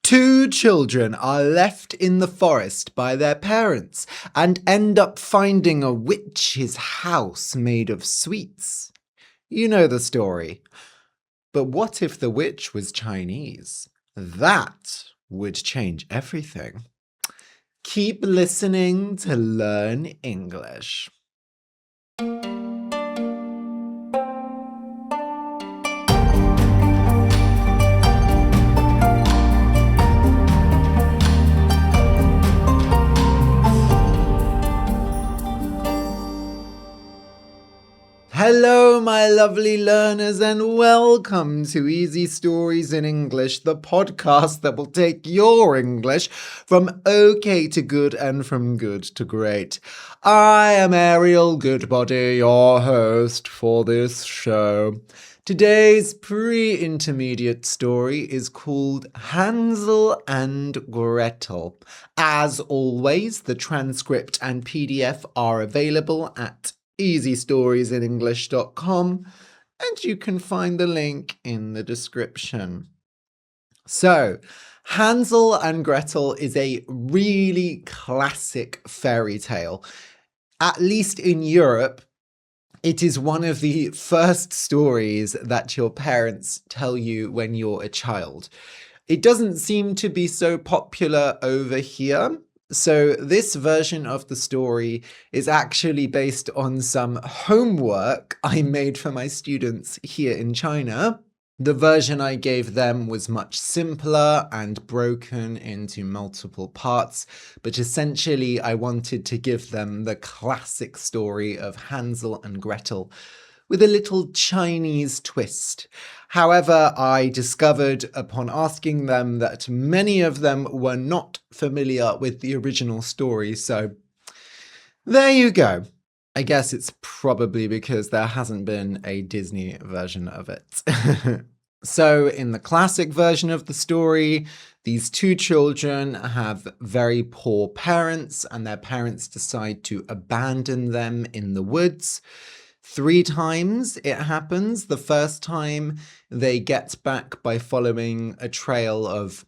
Two children are left in the forest by their parents and end up finding a witch's house made of sweets. You know the story. But what if the witch was Chinese? That would change everything. Keep listening to learn English. Hello, my lovely learners, and welcome to Easy Stories in English, the podcast that will take your English from okay to good and from good to great. I am Ariel, Goodbody, your host for this show. Today's pre-intermediate story is called Hansel and Gretel. As always, the transcript and PDF are available at easystoriesinenglish.com, and you can find the link in the description. So, Hansel and Gretel is a really classic fairy tale. At least in Europe, it is one of the first stories that your parents tell you when you're a child. It doesn't seem to be so popular over here. So this version of the story is actually based on some homework I made for my students here in China. The version I gave them was much simpler and broken into multiple parts, but essentially I wanted to give them the classic story of Hansel and Gretel with a little Chinese twist. However, I discovered upon asking them that many of them were not familiar with the original story, so there you go. I guess it's probably because there hasn't been a Disney version of it. So in the classic version of the story, these two children have very poor parents, and their parents decide to abandon them in the woods. 3 times it happens. The first time they get back by following a trail of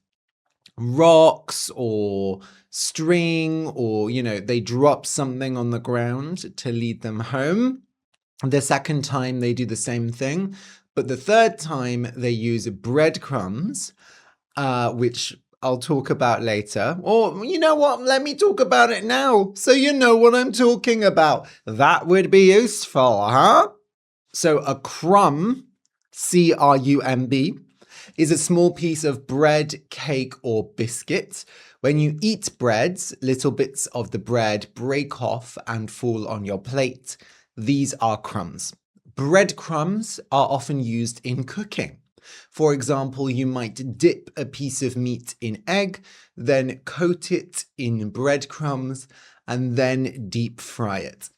rocks or string, or, they drop something on the ground to lead them home. The second time they do the same thing, but the third time they use breadcrumbs, which I'll talk about later. Or, you know what? Let me talk about it now, so you know what I'm talking about. That would be useful, huh? So a crumb, C-R-U-M-B, is a small piece of bread, cake, or biscuit. When you eat breads, little bits of the bread break off and fall on your plate. These are crumbs. Breadcrumbs are often used in cooking. For example, you might dip a piece of meat in egg, then coat it in breadcrumbs, and then deep fry it.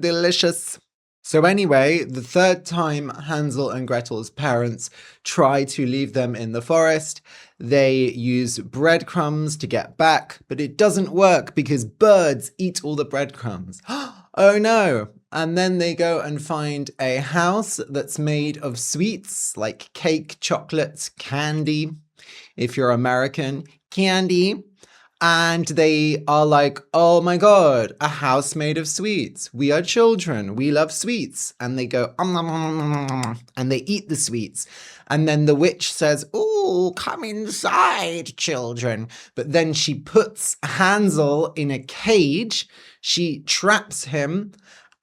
Delicious. So anyway, the third time Hansel and Gretel's parents try to leave them in the forest, they use breadcrumbs to get back, but it doesn't work because birds eat all the breadcrumbs. Oh no! And then they go and find a house that's made of sweets like cake, chocolate, candy. If you're American, candy. And they are like, oh my God, a house made of sweets. We are children. We love sweets. And they go, and they eat the sweets. And then the witch says, oh, come inside, children. But then she puts Hansel in a cage. She traps him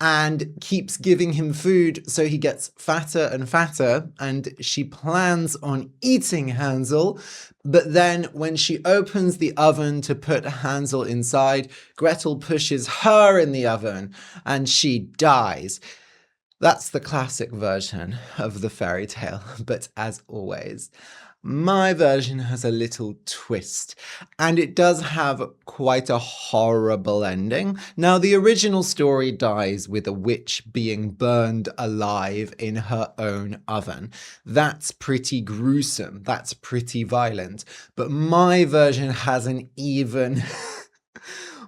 and keeps giving him food so he gets fatter and fatter, and she plans on eating Hansel. But then when she opens the oven to put Hansel inside, Gretel pushes her in the oven and she dies. That's the classic version of the fairy tale, but as always, my version has a little twist, and it does have quite a horrible ending. Now, the original story dies with a witch being burned alive in her own oven. That's pretty gruesome. That's pretty violent. But my version has an even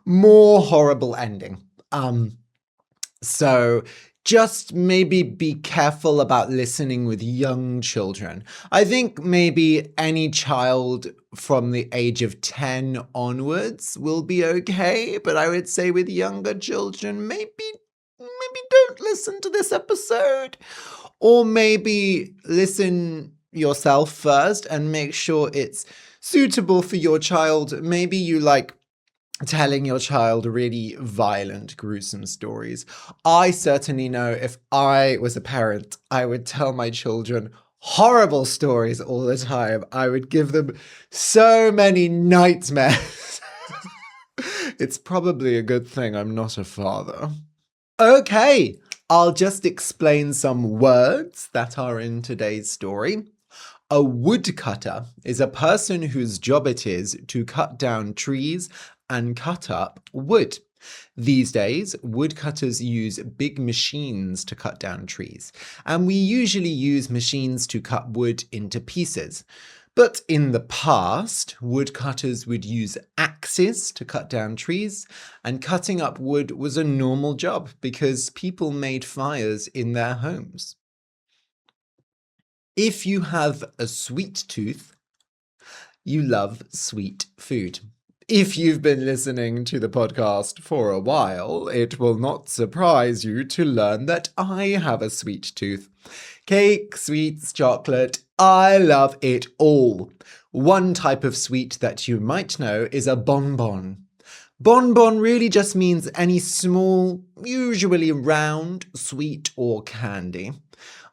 more horrible ending. So Just maybe be careful about listening with young children. I think maybe any child from the age of 10 onwards will be okay, but I would say with younger children, maybe don't listen to this episode. Or maybe listen yourself first and make sure it's suitable for your child. Maybe you like telling your child really violent, gruesome stories. I certainly know if I was a parent, I would tell my children horrible stories all the time. I would give them so many nightmares. It's probably a good thing I'm not a father. Okay, I'll just explain some words that are in today's story. A woodcutter is a person whose job it is to cut down trees and cut up wood. These days, woodcutters use big machines to cut down trees, and we usually use machines to cut wood into pieces. But in the past, woodcutters would use axes to cut down trees, and cutting up wood was a normal job because people made fires in their homes. If you have a sweet tooth, you love sweet food. If you've been listening to the podcast for a while, it will not surprise you to learn that I have a sweet tooth. Cake, sweets, chocolate, I love it all. One type of sweet that you might know is a bonbon. Bonbon really just means any small, usually round, sweet or candy.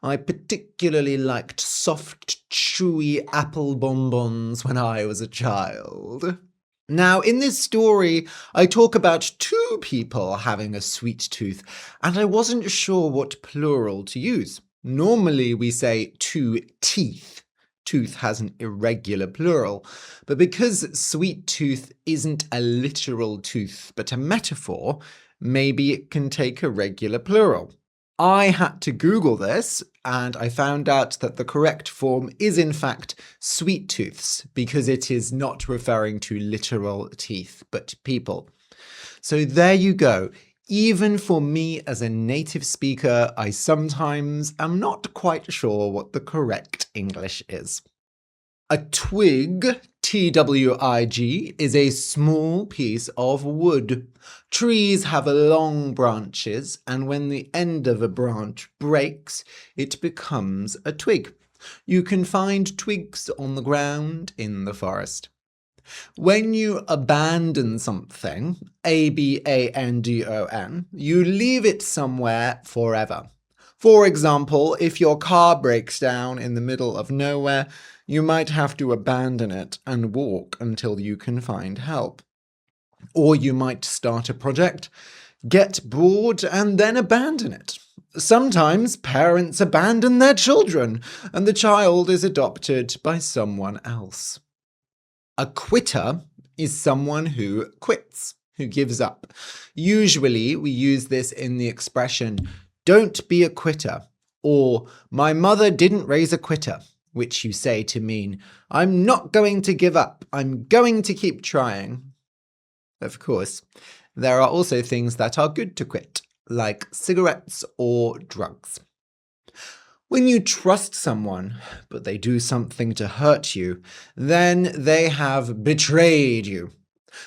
I particularly liked soft, chewy apple bonbons when I was a child. Now, in this story, I talk about two people having a sweet tooth, and I wasn't sure what plural to use. Normally, we say two teeth. Tooth has an irregular plural, but because sweet tooth isn't a literal tooth, but a metaphor, maybe it can take a regular plural. I had to Google this, and I found out that the correct form is in fact sweet tooths, because it is not referring to literal teeth, but people. So there you go. Even for me as a native speaker, I sometimes am not quite sure what the correct English is. A twig, Twig, is a small piece of wood. Trees have long branches, and when the end of a branch breaks, it becomes a twig. You can find twigs on the ground in the forest. When you abandon something, abandon, you leave it somewhere forever. For example, if your car breaks down in the middle of nowhere, you might have to abandon it and walk until you can find help. Or you might start a project, get bored, and then abandon it. Sometimes parents abandon their children, and the child is adopted by someone else. A quitter is someone who quits, who gives up. Usually, we use this in the expression, "Don't be a quitter," or "My mother didn't raise a quitter," which you say to mean, "I'm not going to give up, I'm going to keep trying." Of course, there are also things that are good to quit, like cigarettes or drugs. When you trust someone, but they do something to hurt you, then they have betrayed you.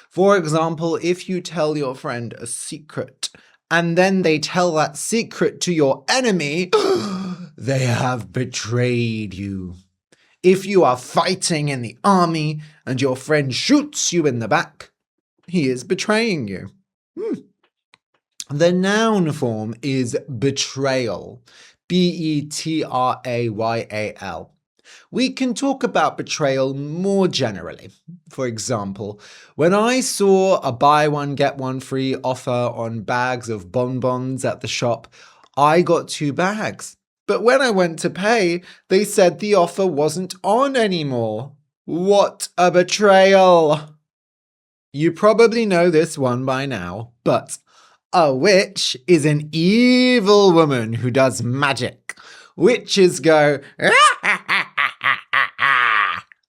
For example, if you tell your friend a secret, and then they tell that secret to your enemy, they have betrayed you. If you are fighting in the army and your friend shoots you in the back, he is betraying you. The noun form is betrayal. Betrayal. We can talk about betrayal more generally. For example, when I saw a buy one get one free offer on bags of bonbons at the shop, I got 2 bags. But when I went to pay, they said the offer wasn't on anymore. What a betrayal! You probably know this one by now, but a witch is an evil woman who does magic. Witches go,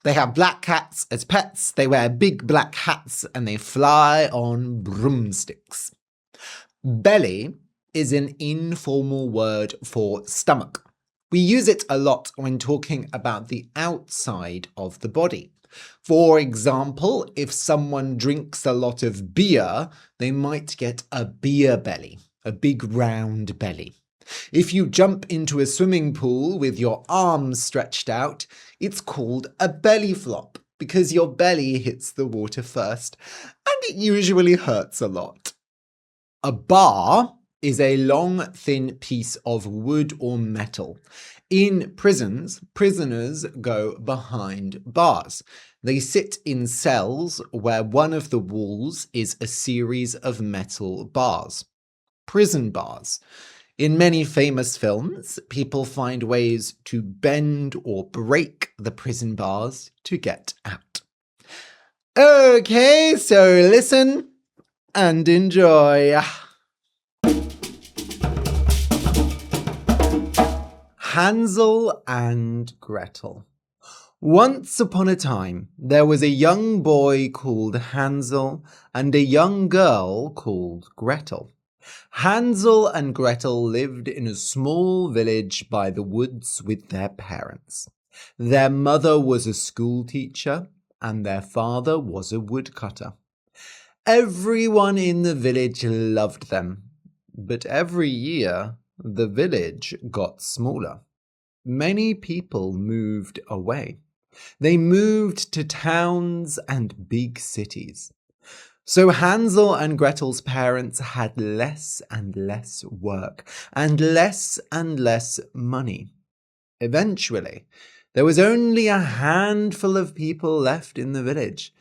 they have black cats as pets, they wear big black hats, and they fly on broomsticks. Belly is an informal word for stomach. We use it a lot when talking about the outside of the body. For example, if someone drinks a lot of beer, they might get a beer belly, a big round belly. If you jump into a swimming pool with your arms stretched out, it's called a belly flop because your belly hits the water first, and it usually hurts a lot. A bar is a long, thin piece of wood or metal. In prisons, prisoners go behind bars. They sit in cells where one of the walls is a series of metal bars. Prison bars. In many famous films, people find ways to bend or break the prison bars to get out. Okay, so listen and enjoy. Hansel and Gretel. Once upon a time, there was a young boy called Hansel and a young girl called Gretel. Hansel and Gretel lived in a small village by the woods with their parents. Their mother was a school teacher and their father was a woodcutter. Everyone in the village loved them, but every year the village got smaller. Many people moved away. They moved to towns and big cities. So Hansel and Gretel's parents had less and less work and less money. Eventually, there was only a handful of people left in the village,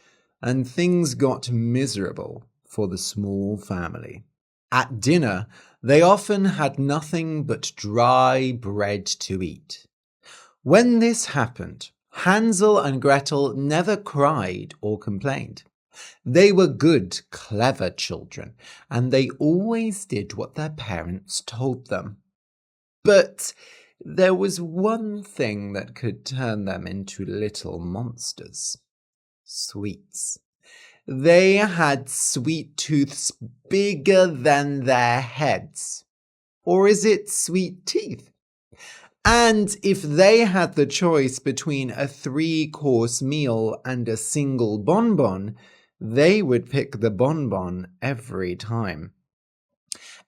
and things got miserable for the small family. At dinner, they often had nothing but dry bread to eat. When this happened, Hansel and Gretel never cried or complained. They were good, clever children, and they always did what their parents told them. But there was one thing that could turn them into little monsters. Sweets. They had sweet tooths bigger than their heads. Or is it sweet teeth? And if they had the choice between a 3-course meal and a single bonbon, they would pick the bonbon every time.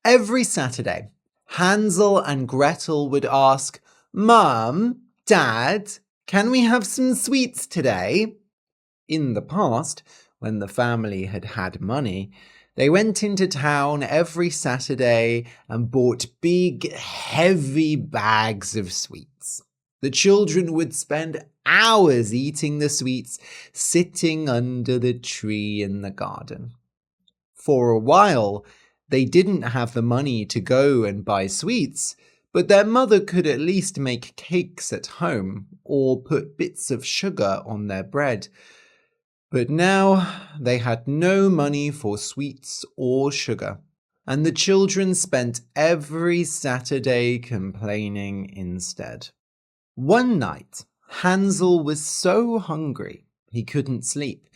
Every Saturday, Hansel and Gretel would ask, "Mum, Dad, can we have some sweets today?" In the past, when the family had had money, they went into town every Saturday and bought big, heavy bags of sweets. The children would spend hours eating the sweets, sitting under the tree in the garden. For a while, they didn't have the money to go and buy sweets, but their mother could at least make cakes at home or put bits of sugar on their bread. But now they had no money for sweets or sugar, and the children spent every Saturday complaining instead. One night, Hansel was so hungry he couldn't sleep.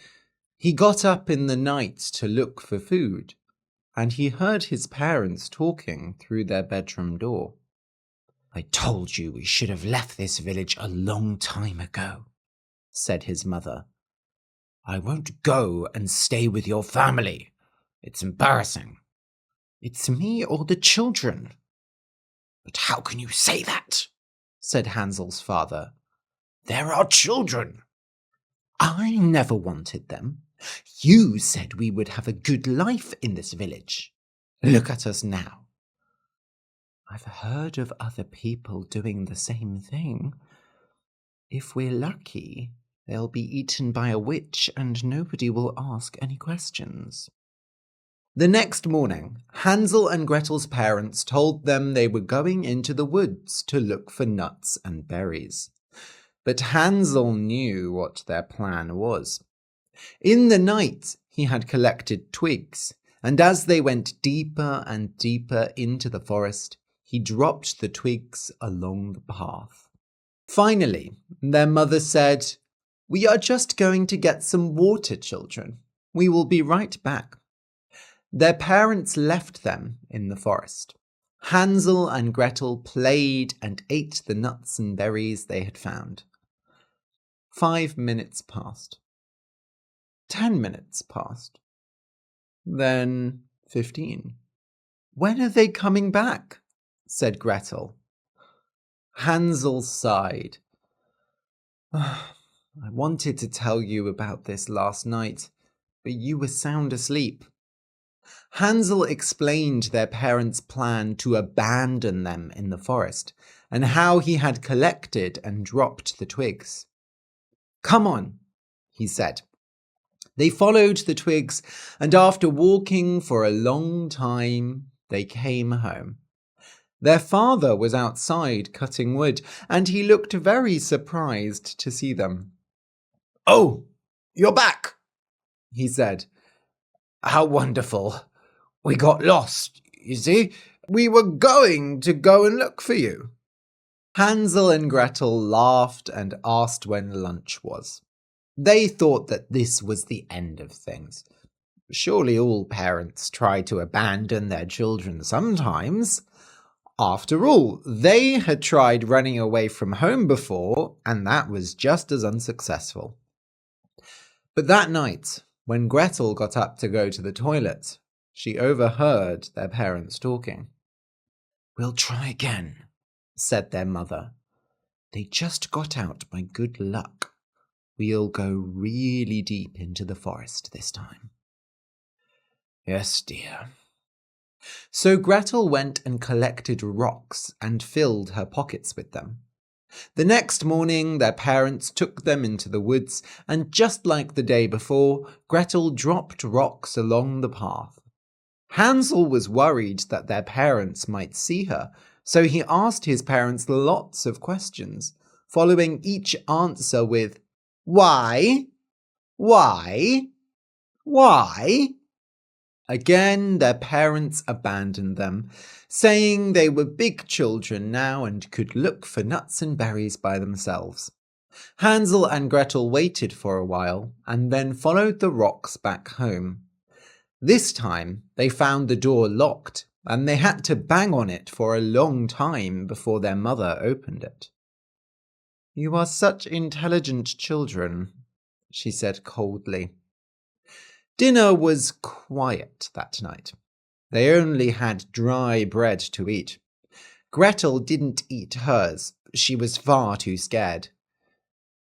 He got up in the night to look for food, and he heard his parents talking through their bedroom door. "I told you we should have left this village a long time ago," said his mother. "I won't go and stay with your family. It's embarrassing." "It's me or the children." "But how can you say that?" said Hansel's father. "They're our children." "I never wanted them. You said we would have a good life in this village. Look at us now." "I've heard of other people doing the same thing. If we're lucky, they'll be eaten by a witch and nobody will ask any questions." The next morning, Hansel and Gretel's parents told them they were going into the woods to look for nuts and berries. But Hansel knew what their plan was. In the night, he had collected twigs, and as they went deeper and deeper into the forest, he dropped the twigs along the path. Finally, their mother said, "We are just going to get some water, children. We will be right back." Their parents left them in the forest. Hansel and Gretel played and ate the nuts and berries they had found. 5 minutes passed. 10 minutes passed. Then 15. "When are they coming back?" said Gretel. Hansel sighed. "I wanted to tell you about this last night, but you were sound asleep." Hansel explained their parents' plan to abandon them in the forest, and how he had collected and dropped the twigs. "Come on," he said. They followed the twigs, and after walking for a long time, they came home. Their father was outside cutting wood, and he looked very surprised to see them. "Oh, you're back," he said. "How wonderful. We got lost, you see. We were going to go and look for you." Hansel and Gretel laughed and asked when lunch was. They thought that this was the end of things. Surely all parents try to abandon their children sometimes. After all, they had tried running away from home before, and that was just as unsuccessful. But that night, when Gretel got up to go to the toilet, she overheard their parents talking. "We'll try again," said their mother. "They just got out by good luck. We'll go really deep into the forest this time." "Yes, dear." So Gretel went and collected rocks and filled her pockets with them. The next morning, their parents took them into the woods, and just like the day before, Gretel dropped rocks along the path. Hansel was worried that their parents might see her, so he asked his parents lots of questions, following each answer with, "Why? Why? Why?" Again, their parents abandoned them, saying they were big children now and could look for nuts and berries by themselves. Hansel and Gretel waited for a while and then followed the rocks back home. This time, they found the door locked, and they had to bang on it for a long time before their mother opened it. "You are such intelligent children," she said coldly. Dinner was quiet that night. They only had dry bread to eat. Gretel didn't eat hers. She was far too scared.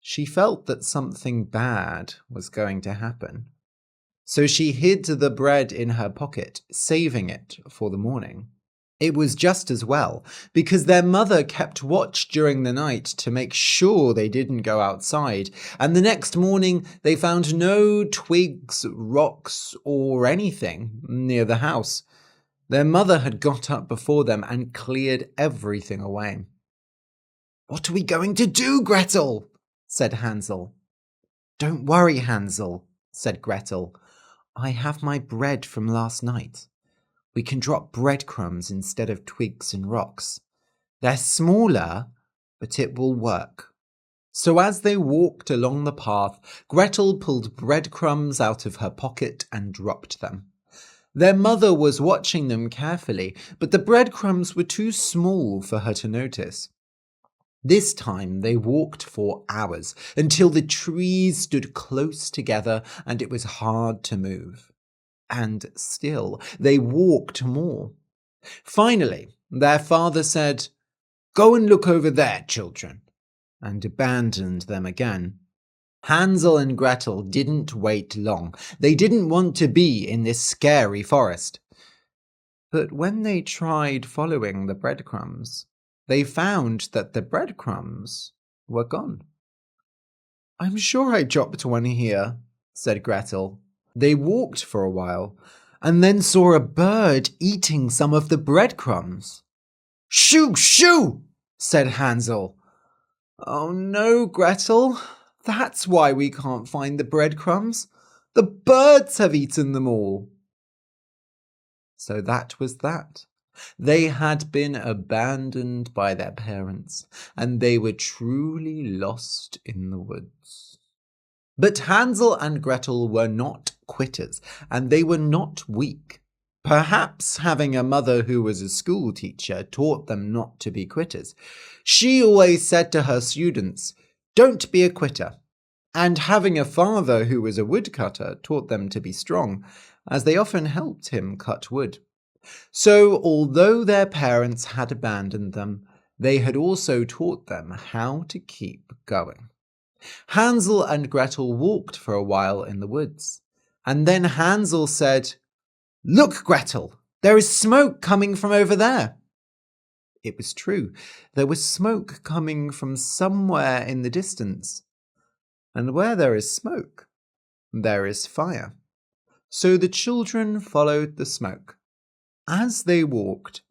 She felt that something bad was going to happen. So she hid the bread in her pocket, saving it for the morning. It was just as well, because their mother kept watch during the night to make sure they didn't go outside, and the next morning they found no twigs, rocks, or anything near the house. Their mother had got up before them and cleared everything away. "What are we going to do, Gretel?" said Hansel. "Don't worry, Hansel," said Gretel. "I have my bread from last night. We can drop breadcrumbs instead of twigs and rocks. They're smaller, but it will work." So as they walked along the path, Gretel pulled breadcrumbs out of her pocket and dropped them. Their mother was watching them carefully, but the breadcrumbs were too small for her to notice. This time they walked for hours, until the trees stood close together and it was hard to move. And still they walked more. Finally, their father said, "Go and look over there, children," and abandoned them again. Hansel and Gretel didn't wait long. They didn't want to be in this scary forest. But when they tried following the breadcrumbs, they found that the breadcrumbs were gone. "I'm sure I dropped one here," said Gretel. They walked for a while, and then saw a bird eating some of the breadcrumbs. "Shoo, shoo!" said Hansel. "Oh no, Gretel, that's why we can't find the breadcrumbs. The birds have eaten them all." So that was that. They had been abandoned by their parents, and they were truly lost in the woods. But Hansel and Gretel were not quitters, and they were not weak. Perhaps having a mother who was a school teacher taught them not to be quitters. She always said to her students, "Don't be a quitter." And having a father who was a woodcutter taught them to be strong, as they often helped him cut wood. So, although their parents had abandoned them, they had also taught them how to keep going. Hansel and Gretel walked for a while in the woods, and then Hansel said, "Look, Gretel, there is smoke coming from over there." It was true. There was smoke coming from somewhere in the distance. And where there is smoke, there is fire. So the children followed the smoke. As they walked,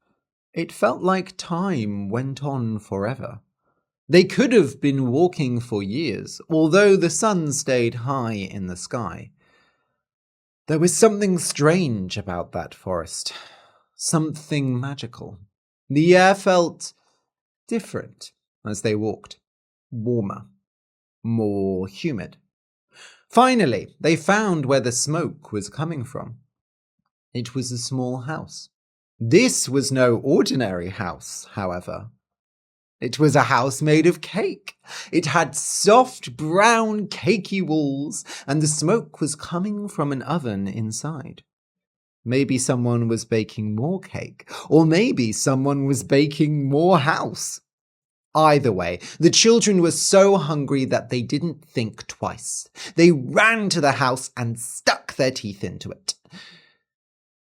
it felt like time went on forever. They could have been walking for years, although the sun stayed high in the sky. There was something strange about that forest, something magical. The air felt different as they walked, warmer, more humid. Finally, they found where the smoke was coming from. It was a small house. This was no ordinary house, however. It was a house made of cake. It had soft, brown, cakey walls, and the smoke was coming from an oven inside. Maybe someone was baking more cake, or maybe someone was baking more house. Either way, the children were so hungry that they didn't think twice. They ran to the house and stuck their teeth into it.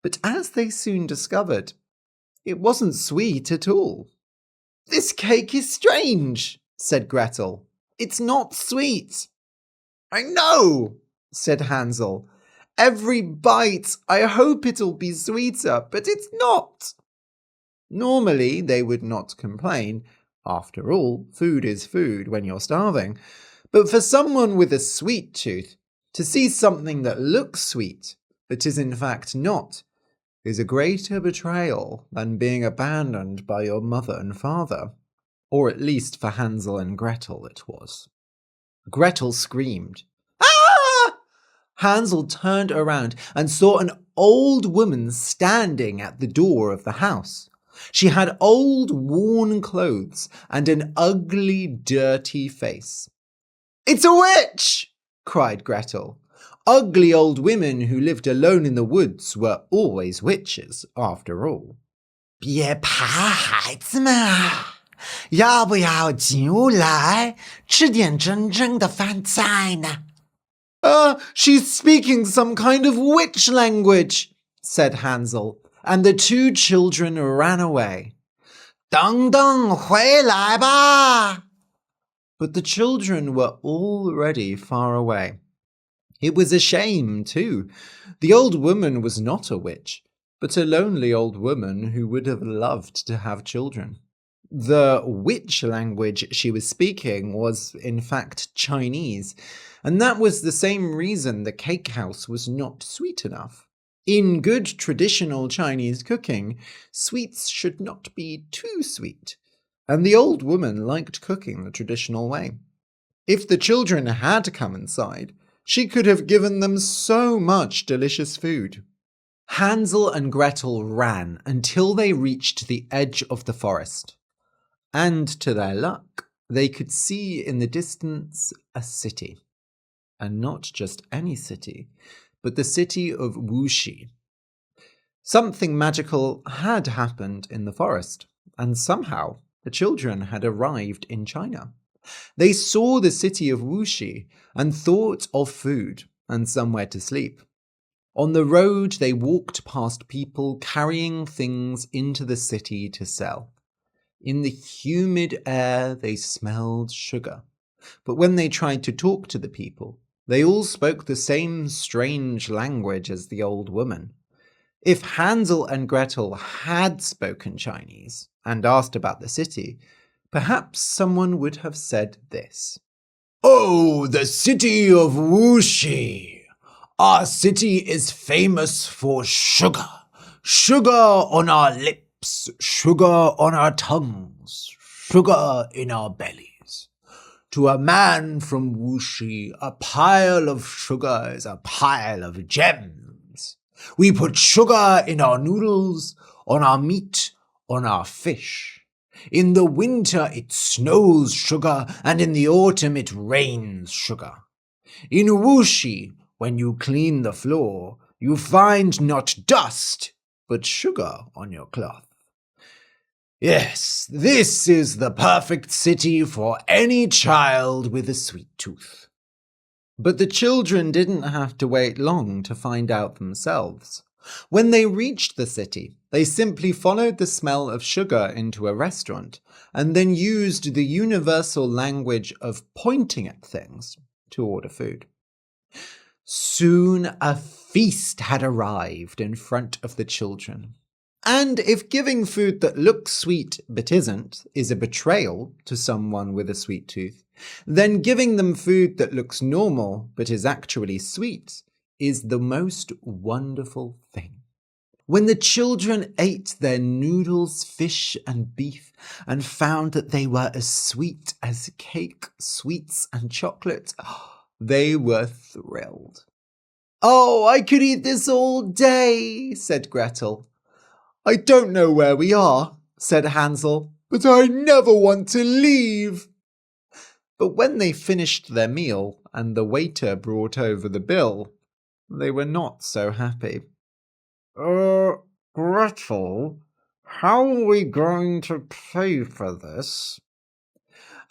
But as they soon discovered, it wasn't sweet at all. "This cake is strange," said Gretel. "It's not sweet." "I know," said Hansel. "Every bite, I hope it'll be sweeter, but it's not." Normally, they would not complain. After all, food is food when you're starving. But for someone with a sweet tooth, to see something that looks sweet, but is in fact not, is a greater betrayal than being abandoned by your mother and father. Or at least for Hansel and Gretel it was. Gretel screamed, "Ah!" Hansel turned around and saw an old woman standing at the door of the house. She had old, worn clothes and an ugly, dirty face. "It's a witch!" cried Gretel. Ugly old women who lived alone in the woods were always witches, after all. 别怕，孩子们啊，要不要进屋来吃点真正的饭菜呢？ She's speaking some kind of witch language," said Hansel, and the two children ran away. 等等，回来吧！ But the children were already far away. It was a shame, too. The old woman was not a witch, but a lonely old woman who would have loved to have children. The witch language she was speaking was, in fact, Chinese, and that was the same reason the cake house was not sweet enough. In good traditional Chinese cooking, sweets should not be too sweet, and the old woman liked cooking the traditional way. If the children had come inside, she could have given them so much delicious food. Hansel and Gretel ran until they reached the edge of the forest. And to their luck, they could see in the distance a city. And not just any city, but the city of Wuxi. Something magical had happened in the forest, and somehow the children had arrived in China. They saw the city of Wuxi and thought of food and somewhere to sleep. On the road, they walked past people carrying things into the city to sell. In the humid air, they smelled sugar. But when they tried to talk to the people, they all spoke the same strange language as the old woman. If Hansel and Gretel had spoken Chinese and asked about the city, perhaps someone would have said this. "Oh, the city of Wuxi! Our city is famous for sugar. Sugar on our lips, sugar on our tongues, sugar in our bellies. To a man from Wuxi, a pile of sugar is a pile of gems. We put sugar in our noodles, on our meat, on our fish. In the winter it snows sugar, and in the autumn it rains sugar. In Wuxi, when you clean the floor, you find not dust, but sugar on your cloth. Yes, this is the perfect city for any child with a sweet tooth. But the children didn't have to wait long to find out themselves. When they reached the city, they simply followed the smell of sugar into a restaurant and then used the universal language of pointing at things to order food. Soon a feast had arrived in front of the children. And if giving food that looks sweet but isn't is a betrayal to someone with a sweet tooth, then giving them food that looks normal but is actually sweet is the most wonderful thing. When the children ate their noodles, fish, and beef and found that they were as sweet as cake, sweets, and chocolate, they were thrilled. "Oh, I could eat this all day," said Gretel. "I don't know where we are," said Hansel, "but I never want to leave." But when they finished their meal and the waiter brought over the bill, they were not so happy. Gretel, how are we going to pay for this?"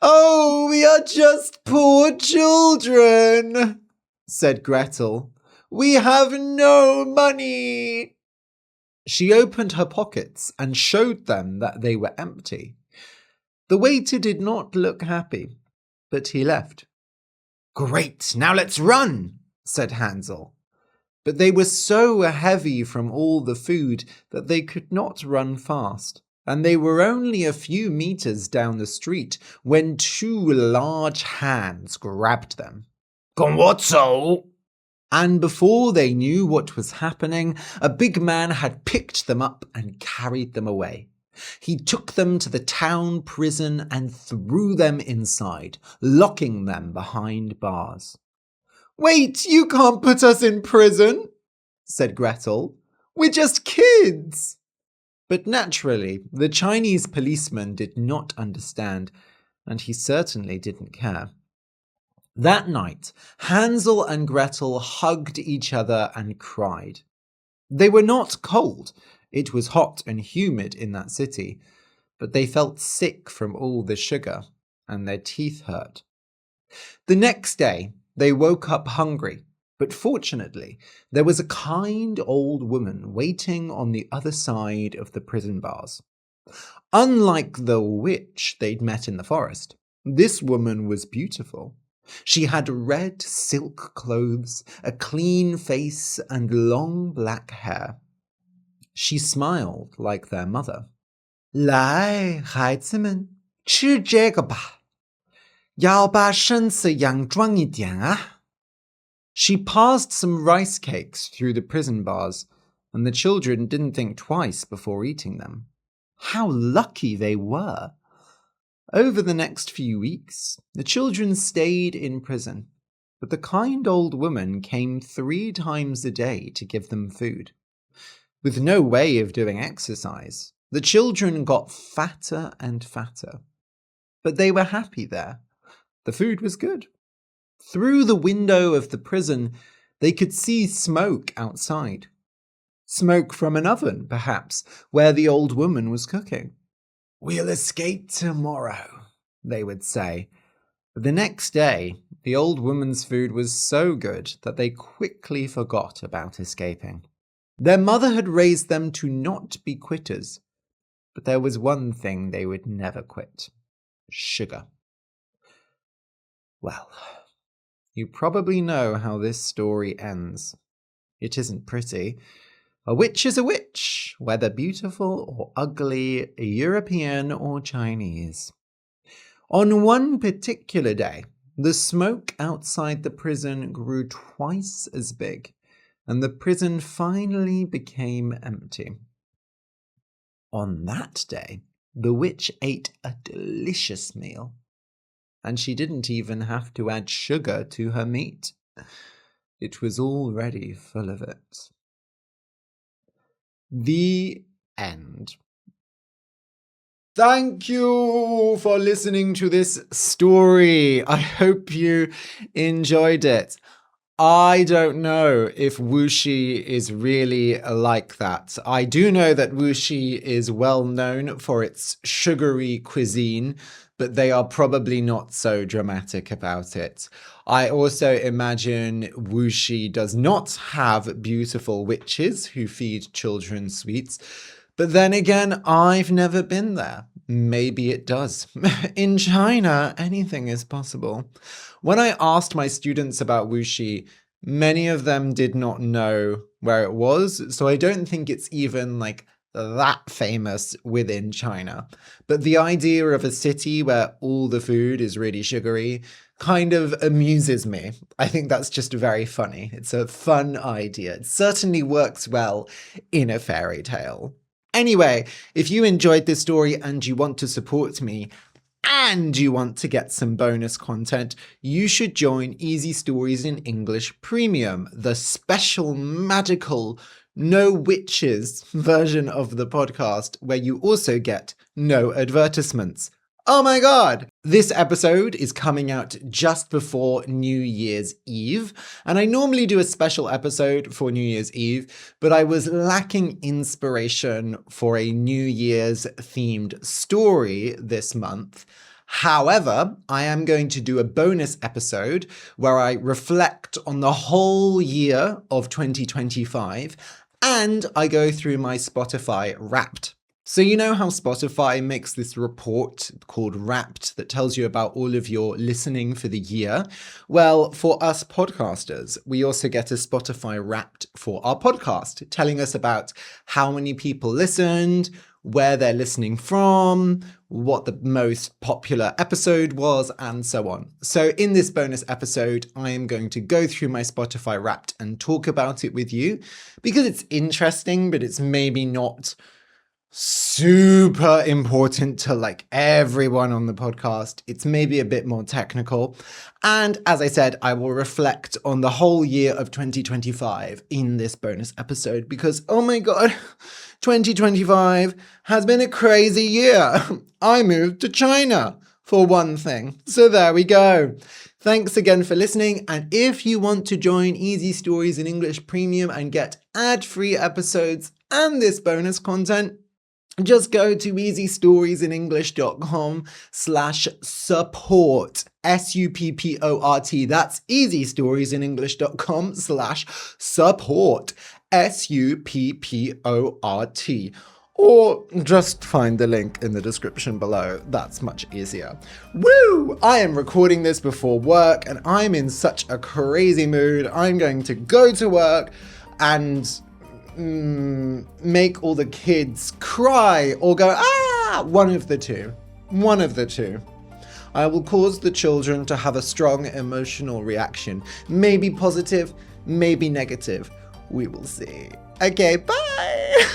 "Oh, we are just poor children," said Gretel. "We have no money." She opened her pockets and showed them that they were empty. The waiter did not look happy, but he left. "Great, now let's run," said Hansel. But they were so heavy from all the food that they could not run fast, and they were only a few meters down the street when two large hands grabbed them. "Whatso?" And before they knew what was happening, a big man had picked them up and carried them away. He took them to the town prison and threw them inside, locking them behind bars. "Wait, you can't put us in prison," said Gretel. "We're just kids." But naturally, the Chinese policeman did not understand, and he certainly didn't care. That night, Hansel and Gretel hugged each other and cried. They were not cold. It was hot and humid in that city, but they felt sick from all the sugar, and their teeth hurt. The next day, they woke up hungry, but fortunately, there was a kind old woman waiting on the other side of the prison bars. Unlike the witch they'd met in the forest, this woman was beautiful. She had red silk clothes, a clean face, and long black hair. She smiled like their mother. "来，孩子们，吃这个吧，要把身子养壮一点啊." She passed some rice cakes through the prison bars, and the children didn't think twice before eating them. How lucky they were! Over the next few weeks, the children stayed in prison, but the kind old woman came 3 times a day to give them food. With no way of doing exercise, the children got fatter and fatter. But they were happy there. The food was good. Through the window of the prison, they could see smoke outside. Smoke from an oven, perhaps, where the old woman was cooking. "We'll escape tomorrow," they would say. But the next day, the old woman's food was so good that they quickly forgot about escaping. Their mother had raised them to not be quitters, but there was one thing they would never quit: sugar. Well, you probably know how this story ends. It isn't pretty. A witch is a witch, whether beautiful or ugly, European or Chinese. On one particular day, the smoke outside the prison grew twice as big, and the prison finally became empty. On that day, the witch ate a delicious meal, and she didn't even have to add sugar to her meat. It was already full of it. The end. Thank you for listening to this story. I hope you enjoyed it. I don't know if Wuxi is really like that. I do know that Wuxi is well known for its sugary cuisine, but they are probably not so dramatic about it. I also imagine Wuxi does not have beautiful witches who feed children sweets. But then again, I've never been there. Maybe it does. In China, anything is possible. When I asked my students about Wuxi, many of them did not know where it was, so I don't think it's even like that famous within China. But the idea of a city where all the food is really sugary kind of amuses me. I think that's just very funny. It's a fun idea. It certainly works well in a fairy tale. Anyway, if you enjoyed this story and you want to support me, and you want to get some bonus content, you should join Easy Stories in English Premium, the special magical no witches version of the podcast where you also get no advertisements. Oh my god! This episode is coming out just before New Year's Eve, and I normally do a special episode for New Year's Eve, but I was lacking inspiration for a New Year's themed story this month. However, I am going to do a bonus episode where I reflect on the whole year of 2025 and I go through my Spotify Wrapped. So you know how Spotify makes this report called Wrapped that tells you about all of your listening for the year? Well, for us podcasters, we also get a Spotify Wrapped for our podcast, telling us about how many people listened, where they're listening from, what the most popular episode was, and so on. So in this bonus episode, I am going to go through my Spotify Wrapped and talk about it with you because it's interesting, but it's maybe not super important to like everyone on the podcast. It's maybe a bit more technical. And as I said, I will reflect on the whole year of 2025 in this bonus episode because, oh my god, 2025 has been a crazy year. I moved to China for one thing. So there we go. Thanks again for listening. And if you want to join Easy Stories in English Premium and get ad-free episodes and this bonus content, just go to easystoriesinenglish.com/support. SUPPORT. That's easystoriesinenglish.com/support. SUPPORT. Or just find the link in the description below. That's much easier. Woo! I am recording this before work and I'm in such a crazy mood. I'm going to go to work and make all the kids cry or go, ah! One of the two. One of the two. I will cause the children to have a strong emotional reaction. Maybe positive, maybe negative. We will see. Okay, bye!